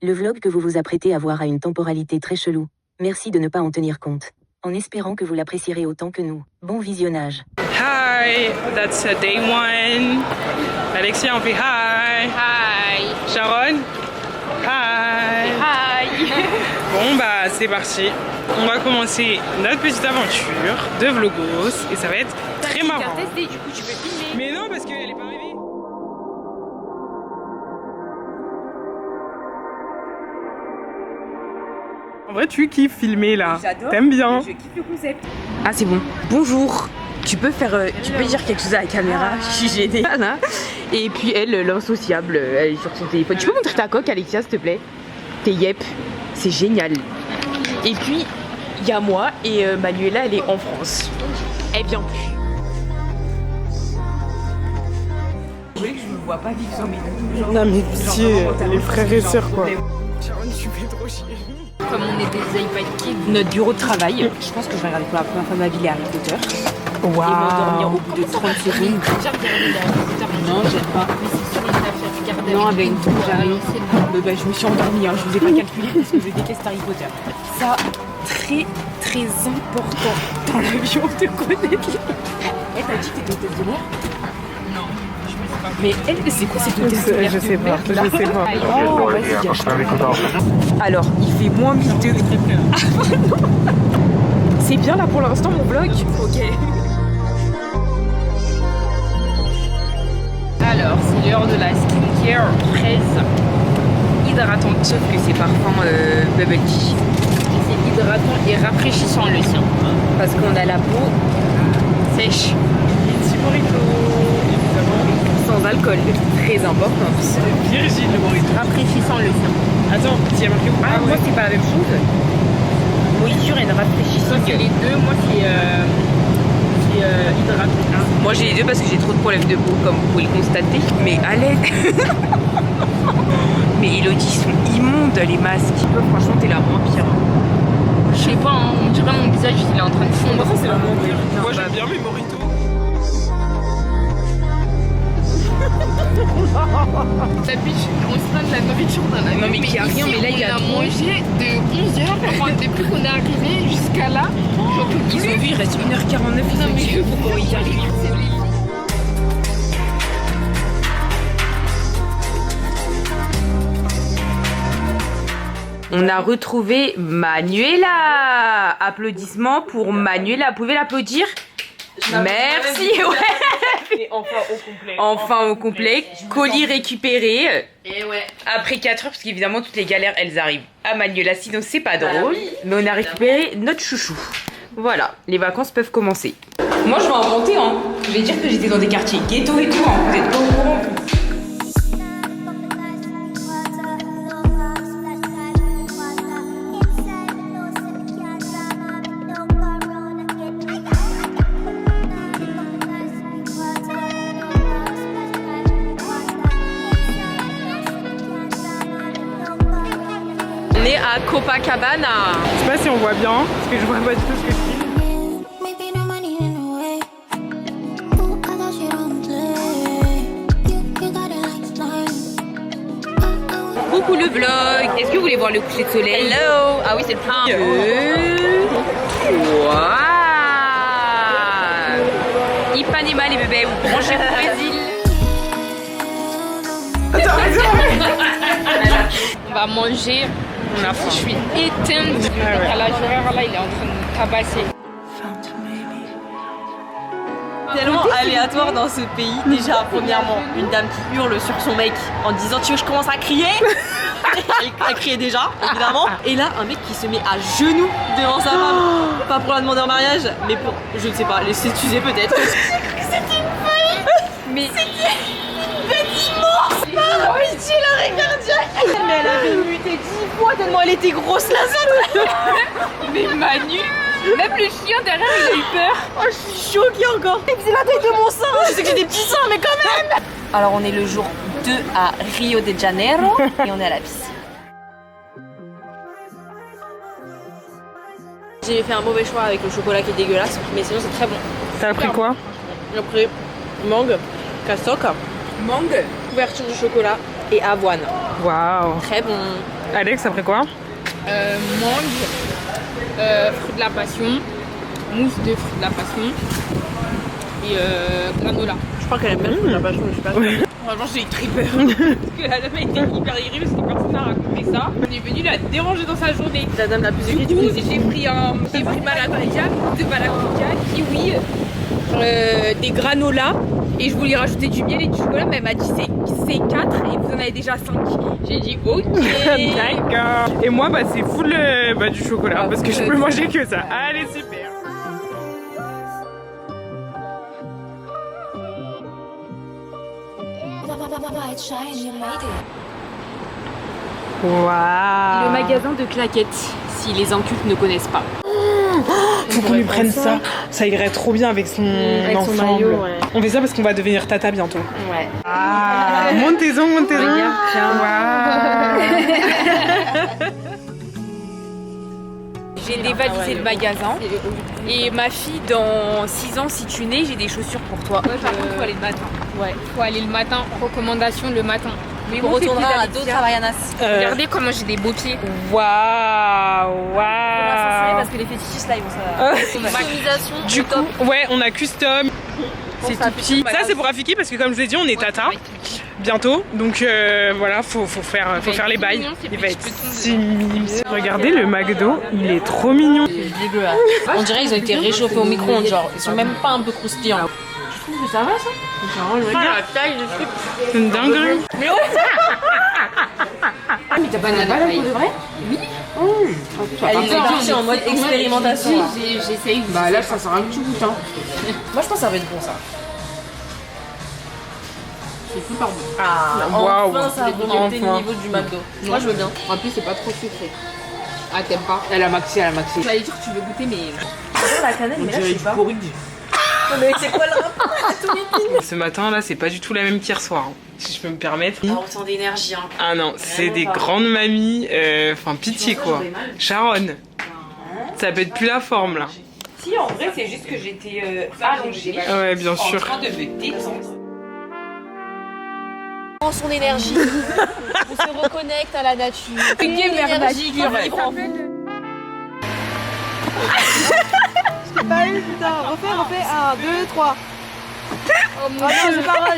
Le vlog que vous vous apprêtez à voir a une temporalité très chelou. Merci de ne pas en tenir compte. En espérant que vous l'apprécierez autant que nous. Bon visionnage. Hi, that's day one. Alexia, on fait hi. Hi. Sharon, hi. Hi. Bon bah c'est parti. On va commencer notre petite aventure de vlogos et ça va être très marrant. Du coup, tu peux filmer. Mais non, parce qu'elle est pas arrivée. En vrai, tu kiffes filmer là. J'adore. T'aimes bien. Je kiffe le concept. Ah, c'est bon. Bonjour. Tu peux dire quelque chose à la caméra. Je suis gênée. Voilà. Et puis elle, l'insociable, elle est sur son téléphone. Tu peux montrer ta coque, Alexia, s'il te plaît? T'es yep. C'est génial. Et puis, il y a moi et Manuela, elle est en France. Elle vient plus. Vous voulez que je me vois pas vivre sans mes deux? Non mais pitié, les frères et sœurs quoi. Sharon, tu fais trop chier. Comme on est des iPad Kids, notre bureau de travail, je pense que je vais regarder pour la première fois de ma vie les Harry Potter. Waouh. Et m'endormir au bout de 30 secondes. Non, j'aime pas. Non, avec une tour, j'arrive. Je me suis endormie, hein. Je vous ai pas calculé parce que je déteste Harry Potter. Ça, très très important dans l'avion de connaître. Elle t'a dit que t'étais hôtesse de l'air? Non, je me sais pas. Mais elle, c'est quoi cette hôtesse de l'air? Je sais pas, je sais pas. Oh, vas-y, achète. Alors, il fait moins 1000 degrés. C'est bien là pour l'instant mon vlog? Ok. Alors, c'est l'heure de la skincare fraise hydratante, sauf que c'est parfum bubble tea. Et c'est hydratant et rafraîchissant le sien. Parce qu'on a la peau sèche. Petit burrito, évidemment. Sans alcool, très important. Virgile le burrito. Rafraîchissant le sien. Attends, tu y as marqué où? Ah, moi c'est pas la même chose. Moisture et rafraîchissant. C'est les deux, moi c'est hydratant. Moi j'ai les deux parce que j'ai trop de problèmes de peau, comme vous pouvez le constater. Mais à l'aide. Mais Elodie, ils sont immondes les masques. Franchement, t'es la moins pire. Je sais pas, hein, on dirait mon visage il est en train de fondre. Moi, c'est la moins pire. Moi, j'aime bien mes moritos. La biche, on se plaint de la nourriture dans la vie. Non, mais qui a rien, mais là il y a mangé de 11h, enfin, depuis qu'on est arrivé jusqu'à là. Ils ont vu, il reste 1h49, ils ont dit pourquoi ils arrivent. On a retrouvé Manuela. Applaudissements pour Manuela. Vous pouvez l'applaudir? Merci. Ouais. Et enfin au complet. Enfin au complet. Colis récupéré. Et ouais. Après 4 heures, parce qu'évidemment toutes les galères elles arrivent à Manuela, sinon c'est pas drôle. Mais on a récupéré notre chouchou. Voilà, les vacances peuvent commencer. Moi je vais inventer, hein. Je vais dire que j'étais dans des quartiers ghetto et tout, hein. Vous êtes pas au courant. On est à Copacabana. Je sais pas si on voit bien, parce que je vois pas du tout ce que je filme. Coucou le vlog. Est-ce que vous voulez voir le coucher de soleil? Hello. Ah oui, c'est le plus. Waouh. Ipanema les bébés, vous branchez au Brésil. On va manger. Je suis éteinte. Le décalage horaire là, il est en train de me tabasser. Tellement aléatoire dans ce pays. Déjà, premièrement, une dame qui hurle sur son mec en disant tu veux que je commence à crier? Elle criait déjà, évidemment. Et là, un mec qui se met à genoux devant sa femme. Pas pour la demander en mariage, mais pour, je ne sais pas, les s'excuser peut-être. C'était une folie. Mais c'était une bête immense. Par pitié, l'arrêt cardiaque. Mais elle avait muté 10 fois tellement elle était grosse la zone. Mais Manu, même le chien derrière il a eu peur. Oh, je suis choquée encore. Elle faisait la taille de mon sein. Je sais que j'ai des petits seins, mais quand même. Alors, on est le jour 2 à Rio de Janeiro et on est à la piscine. J'ai fait un mauvais choix avec le chocolat qui est dégueulasse, mais sinon c'est très bon. T'as appris quoi? J'ai pris mangue, cassoc, Mangue. couverture de chocolat et avoine. Waouh. Très bon. Alex, après quoi? Mangue, fruit de la passion, mousse de fruit de la passion et granola. Je crois qu'elle aime bien la passion, je sais pas. Franchement, j'ai eu très peur. Parce que la dame a été hyper irritée parce que personne n'a raconté ça. On est venu la déranger dans sa journée. La dame la plus Du écrite. coup, j'ai pris maracuja, de maracuja, kiwi, des granolas et je voulais rajouter du miel et du chocolat, mais elle m'a dit c'est 4 et vous en avez déjà 5. J'ai dit ok. D'accord. Et moi, bah, c'est full du chocolat parce que je peux manger que ça. Allez, super. Waouh. Le magasin de claquettes, si les incultes ne connaissent pas. Faut qu'on lui prenne ça. Ça irait trop bien avec son ensemble. son maillot, ouais. On fait ça parce qu'on va devenir tata bientôt. Ouais. Ah, montez-en. Regarde, tiens. Waouh. J'ai dévalisé le magasin et ma fille, dans 6 ans, si tu nais, j'ai des chaussures pour toi. Ouais, par contre, faut aller le matin. Ouais, faut aller le matin. Recommandation le matin. Mais On bon, c'est plus retournera à d'habitude. d'autres Havaianas. Regardez comment j'ai des beaux pieds. Waouh. Parce que les fétichistes là, ils vont ça. Customisation, Du coup, ouais, on a custom. C'est tout petit. Ça, c'est pour Rafiki parce que comme je vous ai dit, on est tata bientôt. Donc voilà, faut faire les bails. Il va être si mignon. Regardez le McDo, il est trop mignon. On dirait qu'ils ont été réchauffés au micro-ondes, genre ils sont même pas un peu croustillants. Je trouve que ça va ça. La taille du truc, c'est une dinguerie. Mais t'as pas de vrai? Elle est partie en mode expérimentation. J'essaye. Bah là, ça sert un petit goût. Hein. Moi je pense que ça va être bon ça. C'est super bon. Ah, Waouh. enfin ça a remonté le Enfin. niveau du McDo. Moi je veux bien. En plus, c'est pas trop sucré. Ah, t'aimes pas? Elle a maxi. J'allais dire que tu veux goûter, mais. La cannelle, mais là je sais pas. porridge. Mais c'est quoi le rapport? Ce matin là, c'est pas du tout la même qu'hier soir, hein, si je peux me permettre. On ressent d'énergie hein. Ah non, c'est Vraiment des pas. grandes mamies, enfin pitié quoi. Sharon, ça peut être plus la forme là. Si, en vrai, c'est juste que j'étais allongée. Ouais, bien sûr. de me détendre. On rend son énergie. On se reconnecte à la nature. L'énergie qui reprend. Pas eu, putain, refais, 1, 2, 3. Oh mon dieu,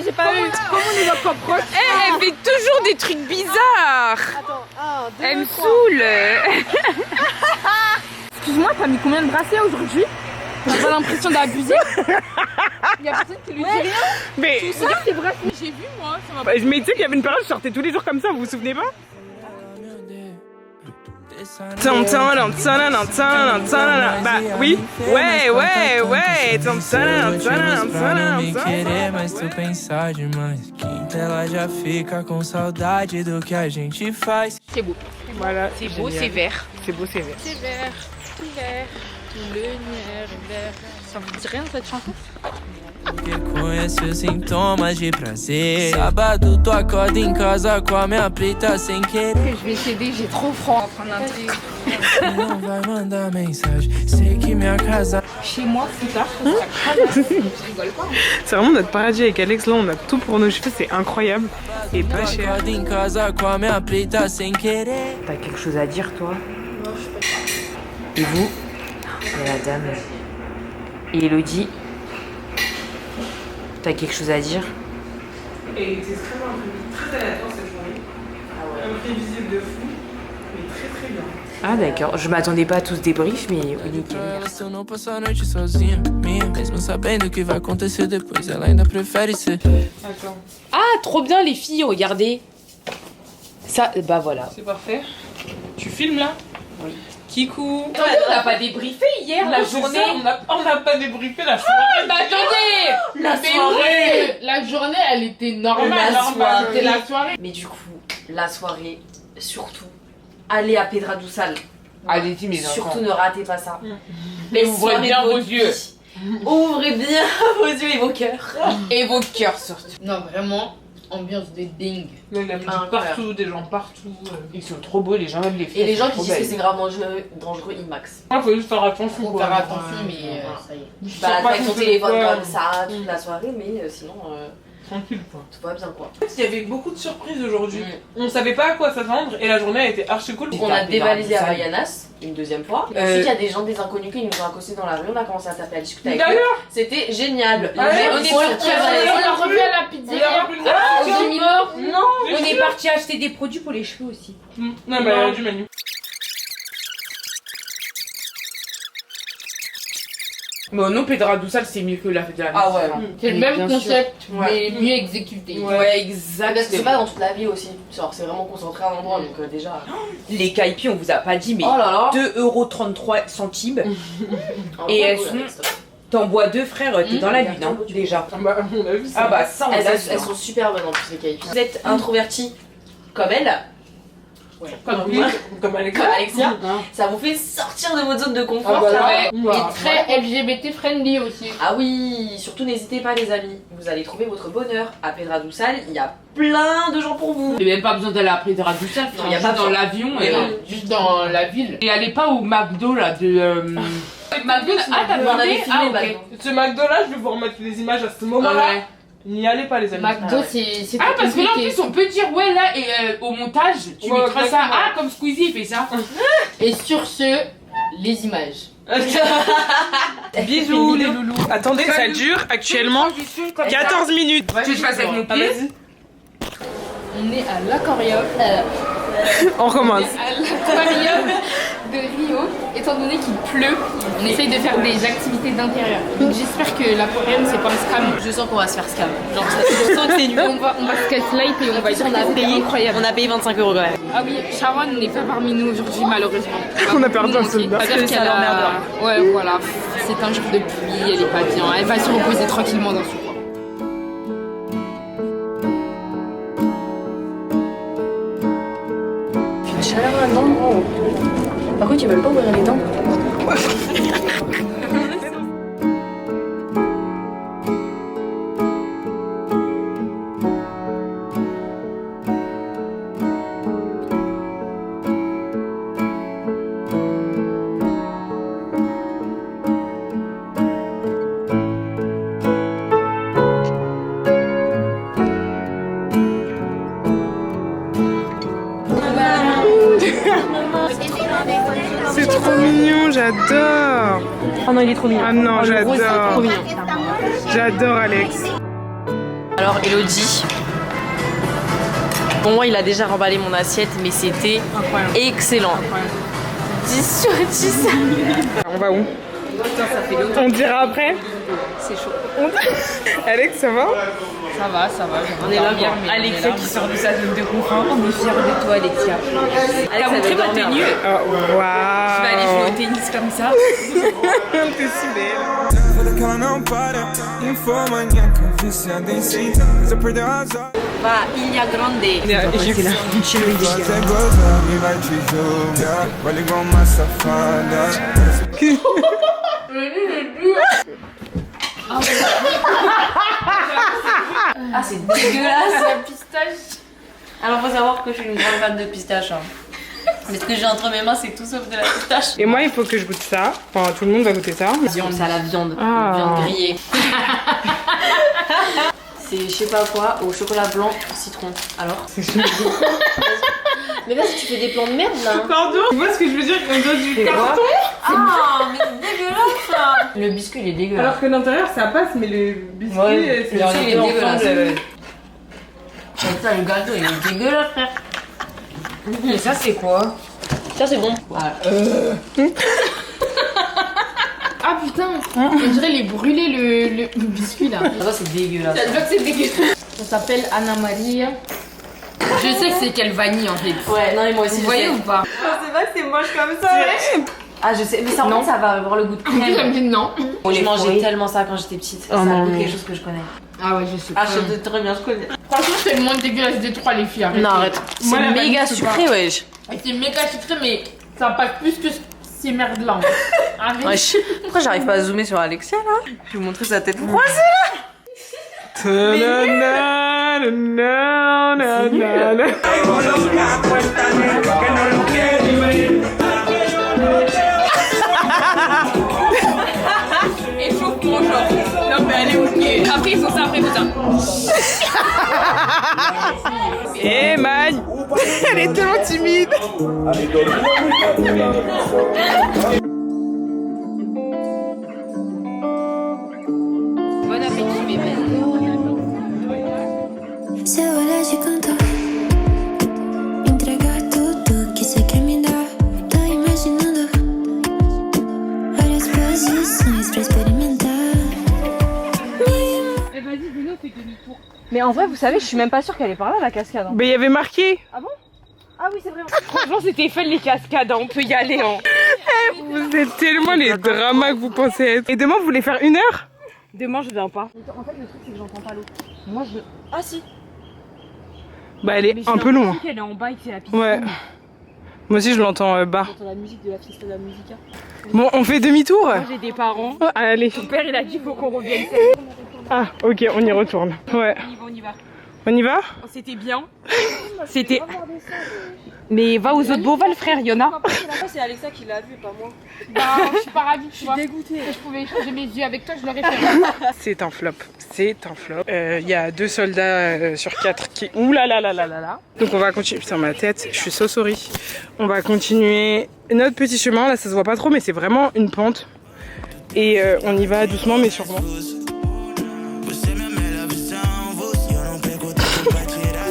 j'ai pas eu. comment on y va pas proche? Elle fait toujours des trucs bizarres. Attends, 1, 2, Elle me saoule. Excuse-moi, t'as mis combien de bracelets aujourd'hui? J'ai pas l'impression d'abuser. Y'a personne qui lui dit rien. Mais, Ça, c'est vrai. J'ai vu moi, ça m'a mais tu sais qu'il y avait une période, je sortais tous les jours comme ça, vous vous souvenez pas? Bah oui, ouais. Me querer, mas tu pensar demais. Quinta ela já fica com saudade do que a gente faz. C'est beau. Voilà, C'est beau, génial. c'est vert. C'est beau, c'est vert. C'est vert, tout le lumière est vert. Ça vous dit rien cette chanson? Porque conhece os sintomas de prazer. Sábado tu acorda em casa com a minha preta sem querer. Je vais céder, j'ai trop froid. On va prendre un truc. Não vai mandar mensagem. Sei que minha casa. Chez moi, plus tard, ça sera cravache. Je rigole pas. C'est vraiment notre paradis avec Alex, là on a tout pour nos cheveux, c'est incroyable et pas cher. Acorda em casa com a minha preta sem querer. T'as quelque chose à dire, toi? Non, je peux pas. Et vous? Et la dame. Et Elodie? T'as quelque chose à dire? Et c'est extrêmement très aléatoire cette journée. Imprévisible de fou, mais très bien. Ah d'accord, je m'attendais pas à tout ce débrief, mais nickel. Se eu não passo a noite sozinha, minha. Mesmo sabendo o que vai acontecer depois, ela ainda prefere ser. Attends, Ah, trop bien les filles, regardez. Ça, bah voilà. c'est parfait. Tu filmes là? Oui. Kikou. Attendez, on n'a pas débriefé hier la journée. On n'a pas débriefé la soirée. Bah attendez, La mais soirée. oui, la journée elle était normale. La soirée. C'était la soirée. Mais du coup, la soirée, surtout, allez à Pedra do Sal. Allez-y mes Surtout ne ratez pas ça. Mais ouvrez soirées bien de vos votre yeux. vie. Ouvrez bien vos yeux et vos cœurs. Et vos cœurs surtout. Non vraiment, ambiance de dingue. Il y a de la musique Incroyable. partout, des gens partout. Ils sont trop beaux, les gens aiment les filles. Et les gens qui disent que c'est grave dangereux, ils max. Il faut juste faire attention. Faut quoi. faire attention, mais ça y est. Bah, pas avec ton ton téléphone téléphone. comme ça toute la soirée, mais sinon, Tranquille quoi. Tout va bien quoi. Il y avait beaucoup de surprises aujourd'hui. On savait pas à quoi s'attendre et la journée a été archi cool. On a dévalisé à Vayanas une deuxième fois. Et ensuite il y a des gens, des inconnus qui nous ont accostés dans la rue. On a commencé à taper, à discuter avec eux. D'ailleurs, C'était génial. Ah ouais, On est revu à la pizzeria. Au Mimor. Non. On est parti acheter des produits pour les cheveux aussi. non, bah, il y a du menu. Bon, non, Pedra Doussal, c'est mieux que la fête de la Ah ouais. C'est le même concept, mais mieux exécuté. Ouais, exact. Parce que c'est pas dans toute la ville aussi. Genre, c'est vraiment concentré à un endroit donc déjà. Les caipis, on vous a pas dit, mais Oh là là. 2,33 €. Et elles sont. T'en bois deux, frère, t'es dans la lune, hein, déjà. Bah, on a vu ça. Ah bah, ça, on Elles, a elles sont super bonnes en plus, les caïpis. Vous êtes introvertis comme elle. Ouais. Comme Alexia. Comme Alexia. Ça vous fait sortir de votre zone de confort. Ah bah là. ça. Et très LGBT friendly aussi. Ah oui, surtout n'hésitez pas les amis. Vous allez trouver votre bonheur. À Pedra Doussal, il y a plein de gens pour vous. Il n'y a même pas besoin d'aller à Pedra Doussal, Non, il y a pas dans besoin. l'avion, Et non. juste dans la ville. Et allez pas au McDo là de. McDo, ah t'as On avait demandé? filmé Ah ok. maintenant. Ce McDo là, je vais vous remettre les images à ce moment-là. Ouais. N'y allez pas les amis. McDo, c'est ah parce que là en plus on peut dire ouais là et au montage tu Ouais, mettras ça exactement. ah comme Squeezie il fait ça. Et sur ce les images. Bisous les loulous. Attendez, ça dure actuellement 14 minutes. Tu veux que je fasse avec mon Ah, pied? vas-y. On est à l'aquarium. On recommence. À l'aquarium de Rio, étant donné qu'il pleut, on essaye de faire des activités d'intérieur. Donc j'espère que l'aquarium c'est pas un scam. Je sens qu'on va se faire scam. Genre, je sens que c'est nul. On va se gaslight et on va dire On a payé, incroyable. on a payé 25 € quand même. Ah oui, Sharon n'est pas parmi nous aujourd'hui malheureusement. On a perdu un soldat. Parce que ça l'emmerde. Ouais voilà, c'est un jour de pluie, elle est pas bien. Elle va se reposer tranquillement dans son coin. Une chaleur là-dedans, gros. Par contre, ils veulent pas ouvrir les dents. C'est trop mignon, j'adore. Oh non, il est trop mignon. Ah non, le rose, il est trop j'adore. mignon. J'adore Alex. Alors Elodie, pour moi il a déjà remballé mon assiette mais c'était excellent. 10 sur 10. On va où? On dira après. C'est chaud. Alex, ça va? Ça va. On est là bien. Alexia qui sort de sa zone de confort. On est fiers de toi Alexia. T'as montré ma tenue? Oh, waouh. Je vais aller jouer au tennis comme ça. T'es si belle. Ela não para, infomaníaca, viciada em si. Você perdeu a razão. Va, Ilha Grande. Você goza e vai te julgar. Vai igual uma safada. Ah c'est dégueulasse. La pistache. Alors faut savoir que je suis une grande fan de pistache. Hein. Mais ce que j'ai entre mes mains c'est tout sauf de la pistache. Et moi, il faut que je goûte ça. Enfin, tout le monde va goûter ça. Viande, c'est à la viande. Ah. Viande grillée. C'est je sais pas quoi au chocolat blanc citron. Alors Mais là si tu fais des plans de merde là. Pardon? Tu vois ce que je veux dire quand on donne du carton? Ah mais c'est dégueulasse ça. Le biscuit il est dégueulasse. Alors que l'intérieur, ça passe, mais le biscuit, Ouais, c'est le biscuit, il est dégueulasse. ensemble. Putain le gâteau il est dégueulasse frère. Et ça c'est quoi? Ça c'est bon. Ah putain, on dirait les brûler le biscuit là. Ça c'est dégueulasse. Ça doit que c'est dégueulasse. On s'appelle Anna Maria. Je sais que c'est quelle vanille en fait. Ouais non mais moi aussi Vous je voyez sais. ou pas? C'est pas que c'est moche comme ça. Ah je sais mais ça en fait ça va avoir le goût de En plus, elle crème. me dit non. Je mangeais tellement ça quand j'étais petite. Oh Ça non, a mais- quelque chose que je connais. Ah ouais, je sais pas. Ah je sais très bien je connais. Franchement, c'est le moins dégueulasse des trois, les filles. Arrêtez. Non arrête. Moi, C'est la vanille, méga je peux sucré wesh. Et c'est méga sucré, mais ça passe plus que ces merdes là. Arrête. Wesh. Pourquoi j'arrive pas à zoomer sur Alexia là? Je vais vous montrer sa tête froissée. Et chauffe mon genre. Non, mais elle est ok. Après, il faut ça, après, il faut ça. Magne. Elle est tellement timide. Bon appétit, mes belles. Se volassi con te, mi entrega tutto, chissà che mi dà. Sto immaginando varias posições pra experimentar. Mais en vrai, vous savez, je suis même pas sûre qu'elle est par là, la cascade. Hein. Mais il y avait marqué. Ah oui, c'est vrai. Franchement, c'était fun les cascades, on peut y aller. Hein. Vous êtes tellement les dramas que vous pensez être. Et demain, vous voulez faire 1 heure? Demain, je viens pas. En fait, le truc, c'est que j'entends pas l'eau. Moi, je. Ah si. Bah, elle est un peu loin. Elle est en bas et c'est la piste. Ouais. Moi aussi, je l'entends bas. J'entends la musique de la Fiesta de la Musica. Bon, on fait demi-tour? Moi, j'ai des parents. Allez. Mon père, il a dit faut qu'on revienne. Ah, ok, on y retourne. Ouais. On y va. On y va? Oh, c'était bien. C'était. Mais va aux autres Beauval, frère, il y en a. C'est Alexa qui l'a vu, pas moi. Bah, je suis pas ravie, tu vois. Dégoûtée. Si je pouvais changer mes yeux avec toi, je l'aurais fait. C'est un flop. C'est un flop. Il y a 2 soldats sur 4 qui. Ouh là là là là là là. Donc on va continuer. Putain, ma tête, je suis so sorry. On va continuer notre petit chemin. Là, ça se voit pas trop, mais c'est vraiment une pente. Et on y va doucement, mais sûrement.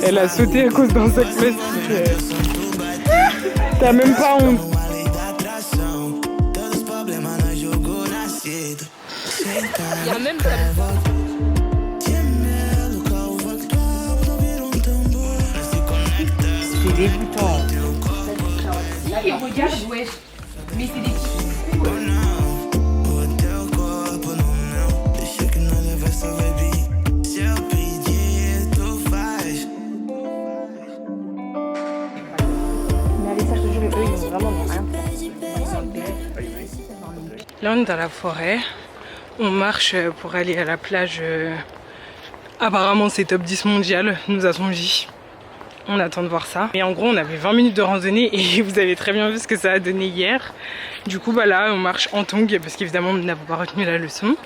Elle a sauté à cause d'un sac plastique. T'as même pas honte. Il y a même ça. C'est dégoûtant. Et regarde, ouais. Mais c'est des petits coups. Là, on est dans la forêt. On marche pour aller à la plage. Apparemment, c'est top 10 mondial, nous a-t-on dit. On attend de voir ça. Et en gros, on avait 20 minutes de randonnée et vous avez très bien vu ce que ça a donné hier. Du coup, bah là, on marche en tongs parce qu'évidemment, nous n'avons pas retenu la leçon.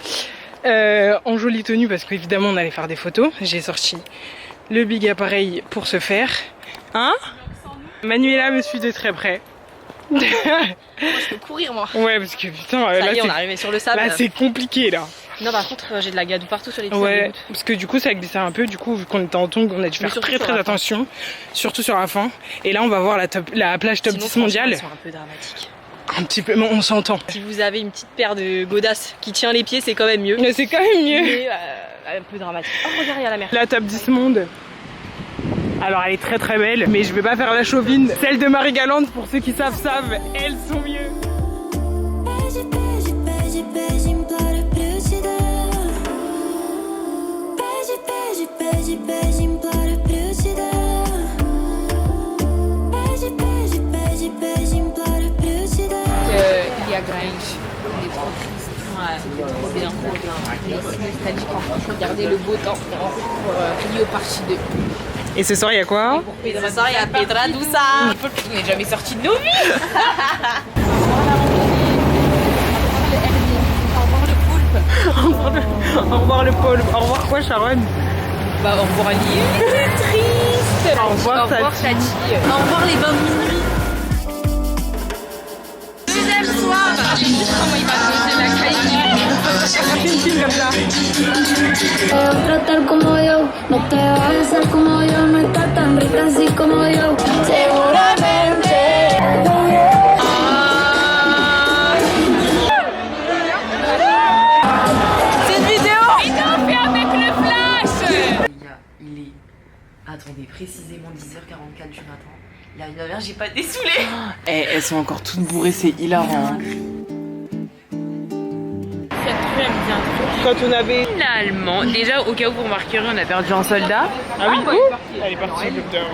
En jolie tenue parce qu'évidemment, on allait faire des photos. J'ai sorti le big appareil pour se faire. Hein? Manuela me suit de très près. Moi, je peux courir, moi. Ouais, parce que putain, Ça là, y est, on est arrivé sur le sable. là c'est compliqué là. Non, par contre, j'ai de la gadoue partout sur les petits Ouais, sables. parce que du coup, ça glissait un peu. Du coup, vu qu'on était en tongs, on a dû faire surtout très sur très la attention. Surtout sur la fin. Et là, on va voir la plage top Sinon, 10 mondiale. Ils sont un peu dramatiques. Un petit peu, mais on s'entend. Si vous avez une petite paire de godasses qui tient les pieds, c'est quand même mieux. Mais c'est quand même mieux. Mais un peu dramatique. Oh, regarde, il y a la mer. La top 10 monde. Alors, elle est très très belle, mais je vais pas faire la chauvine. Celle de Marie-Galante, pour ceux qui savent, elles sont mieux. Beijo, beijo, beijo, beijo, implora pra eu te dar. Beijo, beijo, beijo, beijo, implora pra eu te dar. Beijo, beijo, beijo, beijo, implora pra eu te dar. Il y a Grange. On est trop triste. Ouais, c'était trop bien. Mais nostalgique en France. Regardez le beau temps pour Rio Partie 2. Et ce soir, il y a quoi? Ce soir, il y a Petra Doussa. On n'est jamais sortis de nos vies. Au revoir le pôle. Au revoir quoi, Sharon? Bah, au revoir Ali. C'est triste. Au revoir, Tati. Au revoir les bains de minuit. Deuxième soir. Comment il m'a posé la Tratar como yo, no te vas a hacer como yo, no estás tan rica así como yo, seguramente. C'est une vidéo. Il a fait avec le flash. Il est, attendez, précisément 10h44 du matin. Il y a 1 heure, j'ai pas dessoulé. Elles sont encore toutes bourrées, c'est hilarant. Quand on avait... Finalement, déjà au cas où vous remarquerez, on a perdu un soldat. Ah oui, elle est partie.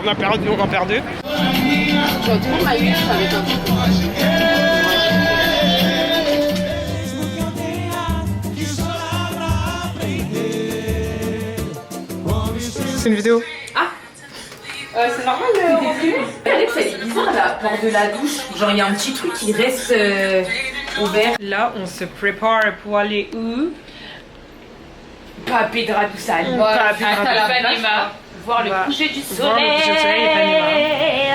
On a perdu, on en perd 2. Je retrouve ma huile avec un C'est une vidéo. c'est normal de rentrer. Alex, elle est bizarre la porte de la douche. Genre, il y a un petit truc qui reste ouvert. Là, on se prépare pour aller où? Pas Pedra Doussa. Pas Pedra Doussa. Voir le coucher du voir le coucher du soleil et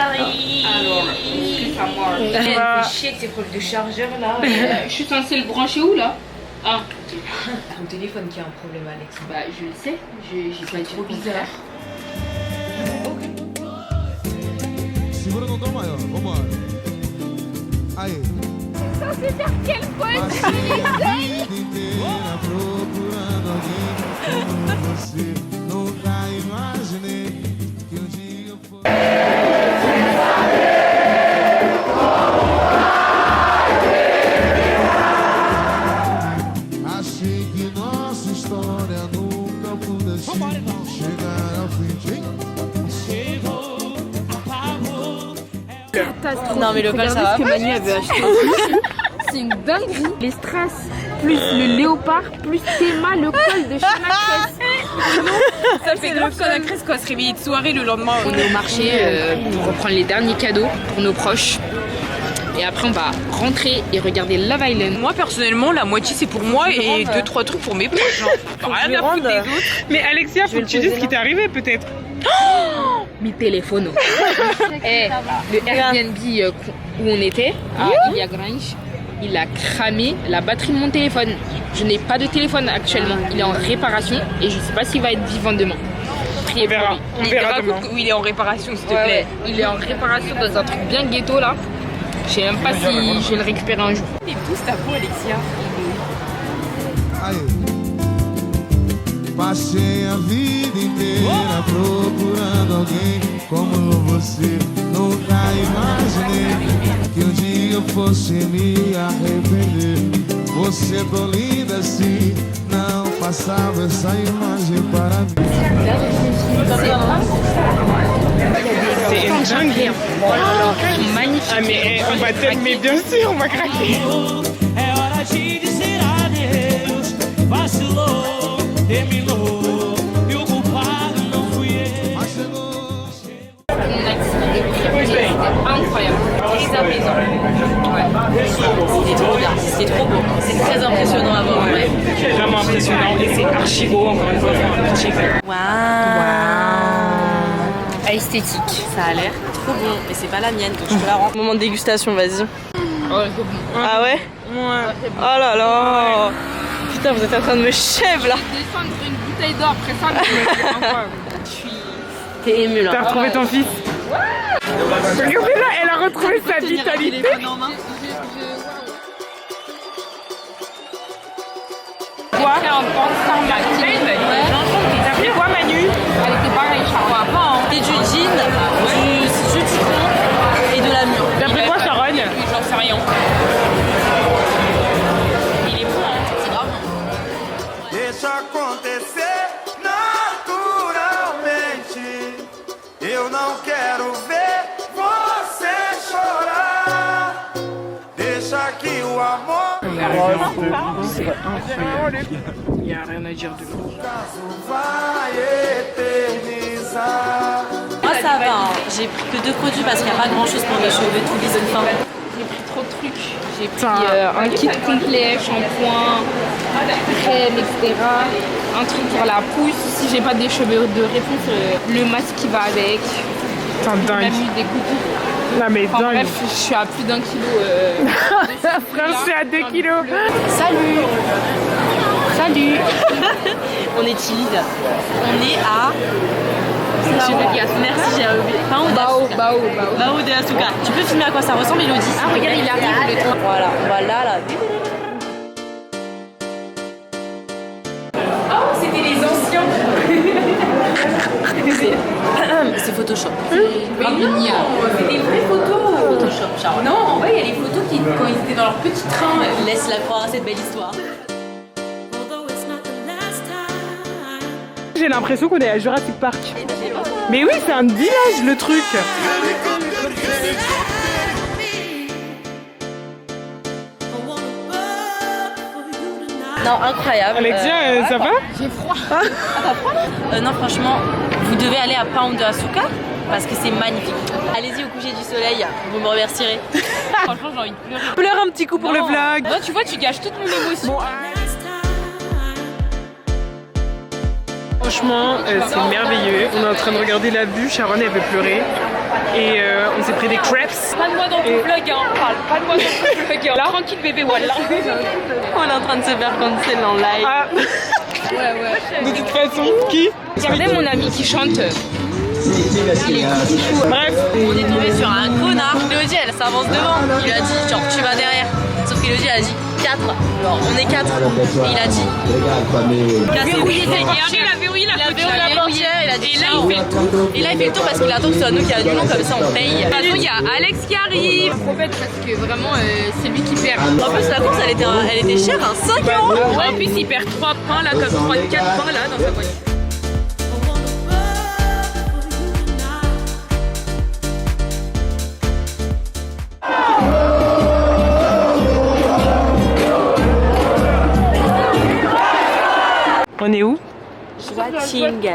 Alors, c'est à moi. va- Fais chier avec tes preuves de chargeur là. Je suis censée le brancher où là? Ah. Ton téléphone qui a un problème, Alex. Bah je le sais, j'ai pas dit trop bizarre. Segura no dom maior, vambora. Aí. Só se der aquele coisa. Procurando alguém como você. Nunca imaginei que um dia eu fosse. Achei que nossa história nunca pudesse chegar ao fim. Non mais le col ça va. Ce que Manu avait acheté. C'est une dinguerie. Les strass, plus le léopard, plus Théma, le col de Chanacresse. Ça fait grave Chanacresse quand on se réveillait de soirée le lendemain. On est au marché pour reprendre les derniers cadeaux pour nos proches. Et après on va rentrer et regarder Love Island. Moi personnellement la moitié c'est pour moi et 2-3 trucs pour mes proches. Rien à foutre des autres. Mais Alexia, faut que tu dises ce qui t'est arrivé peut-être. Mi téléphone. Eh, le Airbnb où on était, à Ilia Grange, il a cramé la batterie de mon téléphone. Je n'ai pas de téléphone actuellement. Il est en réparation et je sais pas s'il va être vivant demain. Priez pour lui. On verra demain. Où il est en réparation, s'il te plaît. Il est en réparation dans un truc bien ghetto là. Je sais même pas si je vais le récupérer un jour. Et pousse ta peau, Alexia. Aí. Passei a vida inteira procurando alguém como você. Nunca imaginei que um dia eu fosse me arrepender. Você é tão linda assim, não passava essa imagem para mim. C'est une jungle. Magnifique. Ah mais on va tellement, mais bien sûr, on va craquer. É hora de dizer adeus. Vacilou, terminou. E o culpado não fui eu. Mas chegou. Incroyable. Très apaisant. Ouais. C'est trop bien, c'est trop beau. C'est très impressionnant à voir. Ouais. C'est vraiment impressionnant et c'est archi beau encore une fois. Waouh. Esthétique. Ça a l'air trop bon, mais c'est pas la mienne donc je te la rends. Moment de dégustation, vas-y. Oh, c'est bon. Ah ouais? Ouais. Oh là là. Putain, vous êtes en train de me chèvre là. Descendre une bouteille d'or après ça, T'es ému là. T'as retrouvé ton fils? Regardez là, elle a retrouvé sa vitalité. Quoi? T'as pris quoi, Manu? Elle était pareille, je crois pas. Et du gin, du citron et de la mûre. T'as pris quoi, Sharon? J'en sais rien. Il est bon, hein, c'est grave. Deixa acontecer naturalmente. Eu não quero ver você chorar. Deixa que o amor Il y a rien à dire de plus. vai eternizar. Moi ça va, hein. J'ai pris que 2 produits parce qu'il n'y a pas grand chose pour mes cheveux, tous les autres fins. J'ai pris trop de trucs. J'ai pris un kit complet, shampoing, crème, etc. Un truc pour la pousse. Si j'ai pas des cheveux de réponse, le masque qui va avec. Putain, J'ai dingue. même eu des gouttes. Non mais Enfin dingue. bref, je suis à plus d'1 kilo. Frère, je suis à 2 kilos. Salut. Salut. On est timide. On est à... Merci, j'ai oublié. Bao de Asuka. Tu peux filmer à quoi ça ressemble, Elodie? Ah regarde, il arrive le train. Voilà, on va là. Oh, c'était les anciens. C'est Photoshop. Mais non, c'est des vraies photos. Photoshop, Sharon. Non, en vrai, il y a les photos qui, quand ils étaient dans leur petit train. Laisse-la croire à cette belle histoire. J'ai l'impression qu'on est à Jurassic Park. Mais oui, c'est un village le truc. Non, incroyable. Alexia, ça va? J'ai froid. Non, franchement, vous devez aller à Pound de Asuka parce que c'est magnifique. Allez-y au coucher du soleil, vous me remercierez. Franchement, j'ai envie de pleurer. Pleure un petit coup pour le vlog. Moi, tu vois, tu gâches toute mon émotion. Bon, Franchement, c'est merveilleux. On est en train de regarder la vue. Sharon, elle veut pleurer. Et on s'est pris des crepes. Pas de moi dans ton vlog, hein. Pas de moi dans ton vlog. Là, tranquille bébé, voilà. On est en train de se faire cancel en live. Ah. Ouais. De toute façon, qui? Regardez mon ami qui chante. Bref. On est tombé sur un connard. Elodie, elle s'avance devant. Il a dit, genre, tu vas derrière. Sauf qu'Elodie, elle a dit 4. Genre, on est 4. Et il a dit. Il a verrouillé la portière, il a dit. Et là, il fait le tour. Et là, il fait le tour parce qu'il attend que ce soit nous qui a du nom, comme ça on paye. De toute façon, il y a Alex qui arrive. Trop bête parce que vraiment, c'est lui qui perd. En plus, la course, elle était chère, hein, 5 €. Ouais, en plus, il perd 3 pains là, comme 3 4 pains là dans sa voiture. On est où? Swatting.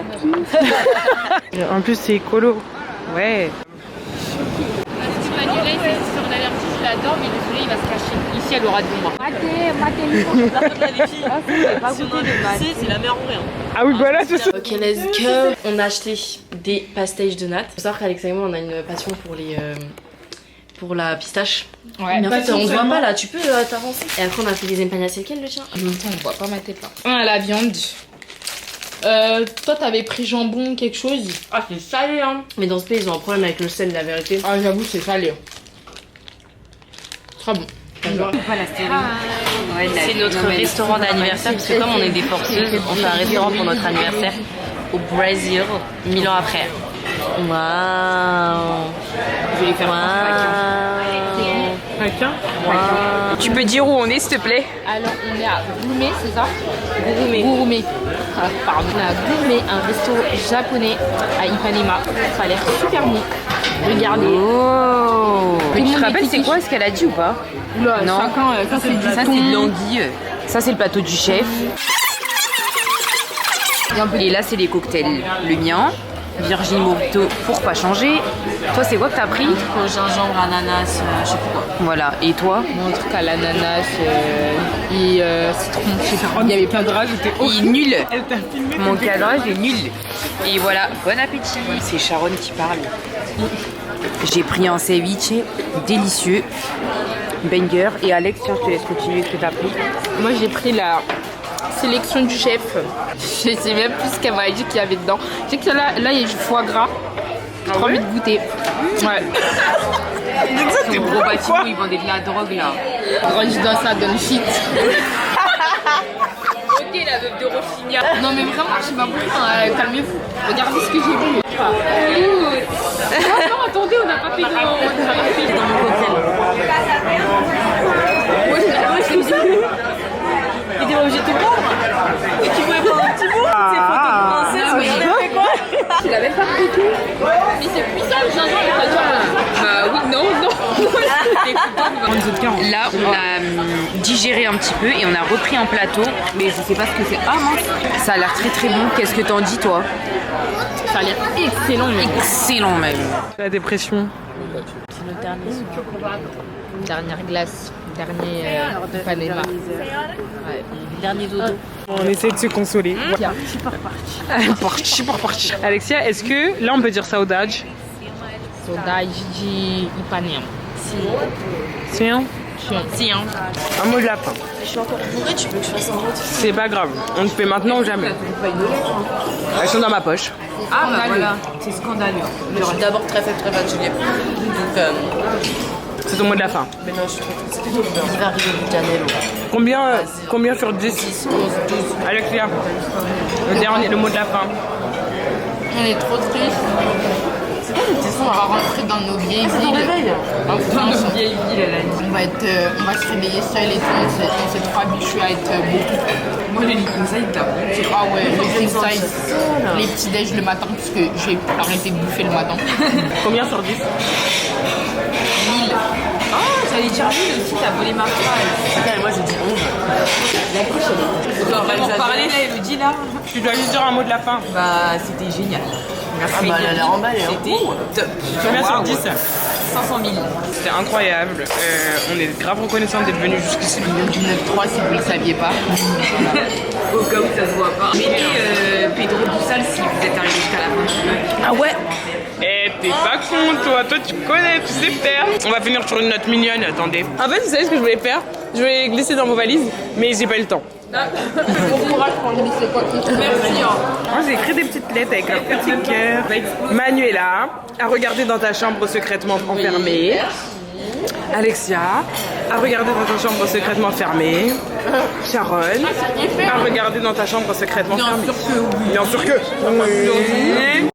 En plus, c'est écolo. Ouais. Si Manuela, c'est sur une allergie, je l'adore, mais le soleil il va se cacher. Ici, elle aura de moi. La faute là, les filles. Si on a le lycée, c'est la mer en rien. Ah oui, voilà, c'est ça. Ok, let's go. On a acheté des pastéis de nattes. Faut savoir qu'Alex et moi, on a une passion pour les. Pour la pistache. Ouais, mais en fait, on se voit pas là, tu peux t'avancer. Et après, on a fait des empanadas. C'est lequel le tien? En même temps, on voit pas ma tête là. Un à la viande. Toi, t'avais pris jambon, quelque chose. Ah, c'est salé, hein. Mais dans ce pays, ils ont un problème avec le sel, la vérité. Ah, j'avoue, c'est salé. Très bon. C'est notre restaurant d'anniversaire, parce que comme on est des forceuses, on fait un restaurant pour notre anniversaire au Brésil, 1000 ans après. Waouh! Je vais les faire Tu peux dire où on est, s'il te plaît? Alors, on est à Gourmet, c'est ça? Gourmet. Ah, pardon. On est à Gourmet, un resto japonais à Ipanema. Ça a l'air super bon. Regardez. Oh. Mais tu te rappelles, c'est quoi ce qu'elle a dit ou pas? Oula, non. Chacun, ça c'est du Ça, c'est de l'anguille. Ça, c'est le plateau du chef. Et là, c'est les cocktails. Le mien, Virgin Mojito pour pas changer. Toi, c'est quoi que t'as pris? Gingembre, ananas, je sais plus quoi. Voilà. Et toi? Mon truc à l'ananas et citron. Il y avait plein de rajoutés. Il est nul. Elle t'a filmé. Mon cadrage est nul. Et voilà, bon appétit. C'est Sharon qui parle. J'ai pris un ceviche délicieux, banger. Et Alex, tiens, je te laisse continuer ce que t'as pris. Moi, j'ai pris la sélection du chef. Je sais même plus ce qu'elle m'a dit qu'il y avait dedans. Je sais que là, il y a du foie gras. J'ai trop envie de goûter. Ouais. C'est un gros bâtiment, ils vendaient de la drogue là. Range dans ça, donne shit. Ok, la veuve de Rochigna. Non, mais vraiment, je sais pas pourquoi. Calmez-vous. Regardez ce que j'ai vu. Non, attendez, on n'a pas fait Il était obligé de te prendre. Tu pouvais prendre un petit bout. C'est photos de princesse, mais il a fait quoi? Tu l'as même pas goûté. Mais c'est puissant le gingembre, il va dire. Bah oui, non. Là, on a digéré un petit peu et on a repris un plateau. Mais je sais pas ce que c'est. Ah mince. Ça a l'air très très bon. Qu'est-ce que t'en dis toi? Ça a l'air excellent, même. Excellent même. La dépression. C'est notre dernier soir. Dernière glace. Dernier Ipanema. Ouais. Dernier dodo. On essaie de se consoler. Alexia, est-ce que là on peut dire saudade? Saudade de Ipanema. Si, hein? Si, hein. Un mot de la fin. Je suis encore bourrée, tu veux que je fasse un autre? C'est pas grave, on le fait maintenant ou jamais. Elles sont dans ma poche. Ah bah voilà, c'est scandaleux. Je suis d'abord très fatiguée. Donc, C'est ton mot de la fin. mais non, je suis trop triste. Il va arriver du Janelle. Combien sur 10? 10, 11, 12. Alexia, le dernier, le mot de la fin. On est trop tristes. On va rentrer dans nos vieilles villes. En France. On va se réveiller seul et tout. On s'est trop habitués à être beaucoup. Moi, les king size, Ah ouais, les king size. Les petits déj le matin, parce que j'ai arrêté de bouffer le matin. Combien sur 10? 1000. Oh, j'allais dire 1000 aussi, t'as volé ma phrase. Moi, j'ai dit 11. La couche, elle est. On va en parler là, Elodie là. Tu dois juste dire un mot de la fin. Bah, c'était génial. Ah bah, elle a l'air emballée. C'était top. Combien sur 10? 500 000. C'était incroyable. On est grave reconnaissant d'être venus jusqu'ici. Du 9-3 si vous ne le saviez pas. Au cas où ça se voit pas. Mettez Pedro Boussal si vous êtes arrivé jusqu'à la fin. Ah ouais. Eh, t'es pas con, toi. Toi, tu connais, tu sais faire. On va finir sur une note mignonne, attendez. En fait, vous savez ce que je voulais faire? Je voulais glisser dans vos valises, mais j'ai pas eu le temps. Bon courage pour glisser quoi qu'il faut. Merci. Moi, j'ai écrit des petites lettres avec un petit cœur. Manuela, à regarder dans ta chambre secrètement enfermée. Alexia, à regarder dans ta chambre secrètement fermée. Sharon, à regarder dans ta chambre secrètement fermée. Bien sûr que oui. Bien sûr que oui.